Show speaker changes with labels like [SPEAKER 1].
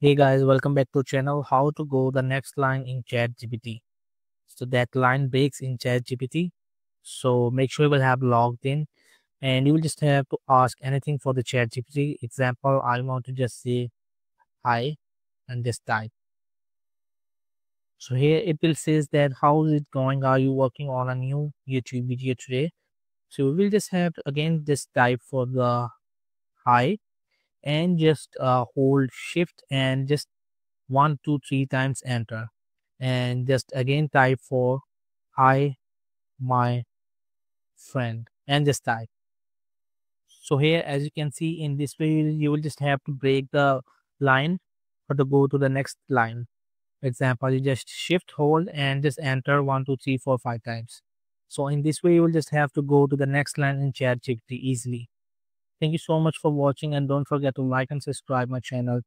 [SPEAKER 1] Hey guys, welcome back to channel. How to go the next line in ChatGPT. So that line breaks in ChatGPT. So make sure you will have logged in and you will just have to ask anything for the ChatGPT. Example, I want to just say hi and just type. So here it will says that how is it going? Are you working on a new YouTube video today? So we will just have to again just type for the hi and just hold shift and just 1 2 3 times enter and just again type for hi my friend and just type. So here as you can see in this way you will just have to break the line or to go to the next line. For example, you just shift hold and just enter 1 2 3 4 5 times. So in this way you will just have to go to the next line in ChatGPT easily. Thank you so much for watching and don't forget to like and subscribe my channel.